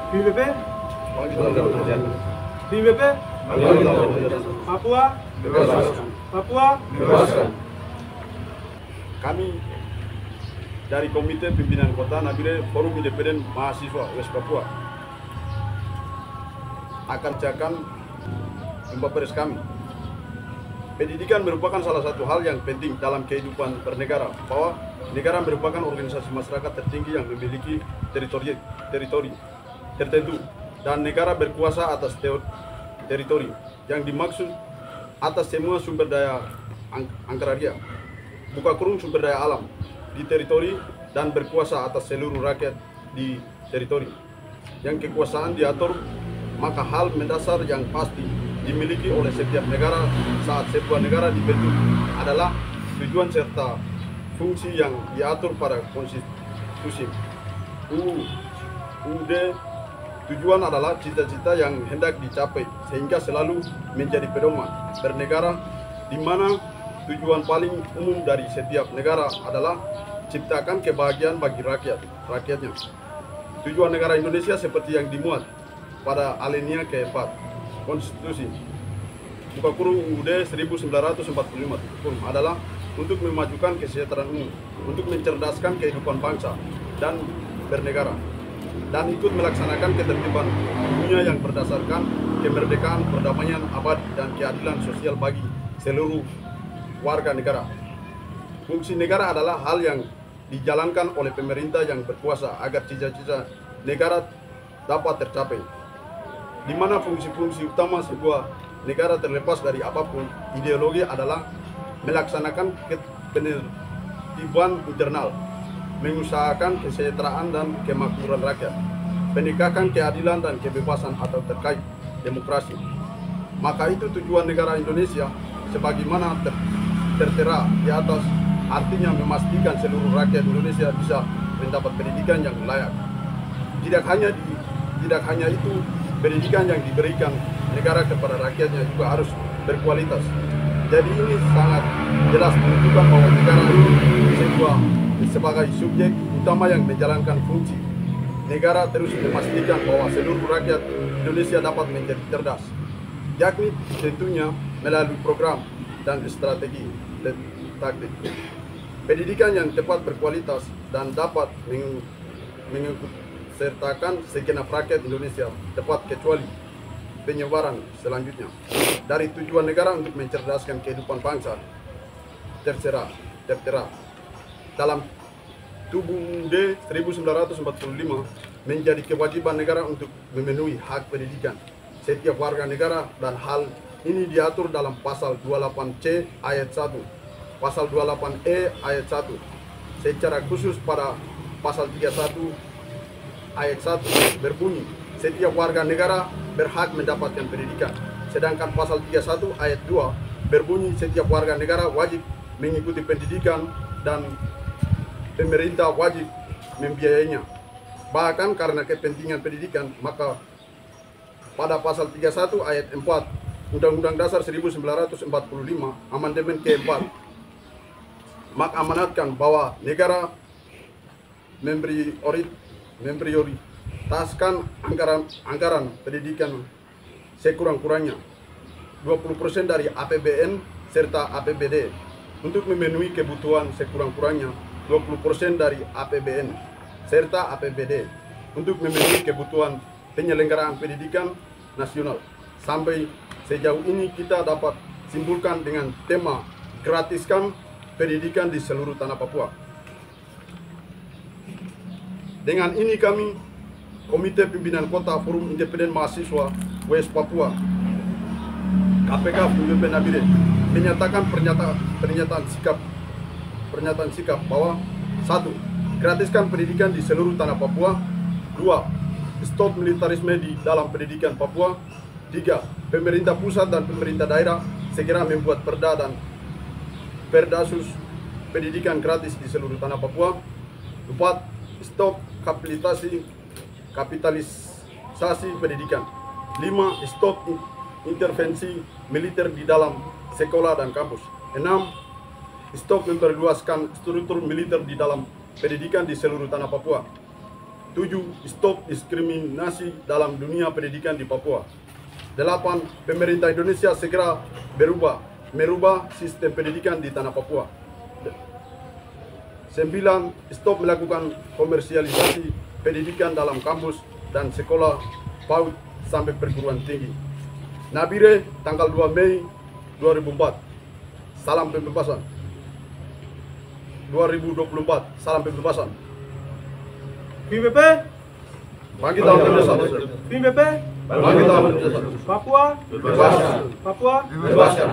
PBB, PBB, Papua, Papua. Kami dari Komite Pimpinan Kota Nabire Forum Independen Mahasiswa West Papua akan cakan jumpa pers kami. Pendidikan merupakan salah satu hal yang penting dalam kehidupan bernegara, bahwa negara merupakan organisasi masyarakat tertinggi yang memiliki teritori tertentu dan negara berkuasa atas teritori yang dimaksud atas semua sumber daya agraria, buka kurung sumber daya alam di teritori, dan berkuasa atas seluruh rakyat di teritori yang kekuasaan diatur. Maka hal mendasar yang pasti dimiliki oleh setiap negara saat sebuah negara dibentuk adalah tujuan serta fungsi yang diatur pada konstitusi. UUD tujuan adalah cita-cita yang hendak dicapai sehingga selalu menjadi pedoman bernegara, di mana tujuan paling umum dari setiap negara adalah ciptakan kebahagiaan bagi rakyatnya. Tujuan negara Indonesia seperti yang dimuat pada alinea keempat konstitusi buka kurung UUD 1945 adalah untuk memajukan kesejahteraan umum, untuk mencerdaskan kehidupan bangsa dan bernegara, dan ikut melaksanakan ketertiban dunia yang berdasarkan kemerdekaan, perdamaian abadi, dan keadilan sosial bagi seluruh warga negara. Fungsi negara adalah hal yang dijalankan oleh pemerintah yang berkuasa agar cita-cita negara dapat tercapai, di mana fungsi-fungsi utama sebuah negara terlepas dari apapun ideologi adalah melaksanakan penertiban internal, mengusahakan kesejahteraan dan kemakmuran rakyat, menegakkan keadilan dan kebebasan atau terkait demokrasi. Maka itu tujuan negara Indonesia sebagaimana tertera di atas, artinya memastikan seluruh rakyat Indonesia bisa mendapat pendidikan yang layak. Tidak hanya itu, pendidikan yang diberikan negara kepada rakyatnya juga harus berkualitas. Jadi ini sangat jelas menunjukkan bahwa negara ini sebagai subjek utama yang menjalankan fungsi negara terus memastikan bahwa seluruh rakyat Indonesia dapat menjadi cerdas, yakni tentunya melalui program dan strategi dan taktik. Pendidikan yang tepat, berkualitas, dan dapat sertakan segenap rakyat Indonesia tepat kecuali penyebaran selanjutnya dari tujuan negara untuk mencerdaskan kehidupan bangsa tertera dalam UUD 1945 menjadi kewajiban negara untuk memenuhi hak pendidikan setiap warga negara, dan hal ini diatur dalam pasal 28C ayat 1, pasal 28E ayat 1, secara khusus pada pasal 31 ayat 1 berbunyi setiap warga negara berhak mendapatkan pendidikan, sedangkan pasal 31 ayat 2 berbunyi setiap warga negara wajib mengikuti pendidikan dan pemerintah wajib membiayainya. Bahkan karena kepentingan pendidikan, maka pada pasal 31 ayat 4 Undang-Undang Dasar 1945 amandemen keempat mengamanatkan bahwa negara memprioritaskan anggaran pendidikan sekurang-kurangnya 20% dari APBN serta APBD untuk memenuhi kebutuhan sekurang-kurangnya 20% dari APBN serta APBD untuk memenuhi kebutuhan penyelenggaraan pendidikan nasional. Sampai sejauh ini kita dapat simpulkan dengan tema gratiskan pendidikan di seluruh tanah Papua. Dengan ini kami, Komite Pimpinan Kota Forum Independen Mahasiswa West Papua, KPK PBB Nabire, menyatakan pernyataan sikap bahwa 1. Gratiskan pendidikan di seluruh tanah Papua. 2. Stop militarisme di dalam pendidikan Papua. 3. Pemerintah pusat dan pemerintah daerah segera membuat perda dan perdasus pendidikan gratis di seluruh tanah Papua. 4. Stop kapitalisasi pendidikan. 5. Stop intervensi militer di dalam sekolah dan kampus. 6. Stop memperluaskan struktur militer di dalam pendidikan di seluruh tanah Papua. 7. Stop diskriminasi dalam dunia pendidikan di Papua. 8. Pemerintah Indonesia segera merubah sistem pendidikan di tanah Papua. 9. Stop melakukan komersialisasi pendidikan dalam kampus dan sekolah PAUD sampai perguruan tinggi. Nabire, tanggal 2 Mei 2004. Salam pembebasan. 2024. Salam pembebasan. PBB, Bangkit Tahun Pembebasan. PBB, Bangkit Tahun Pembebasan. Papua, Bebaskan. Papua. Bebaskan.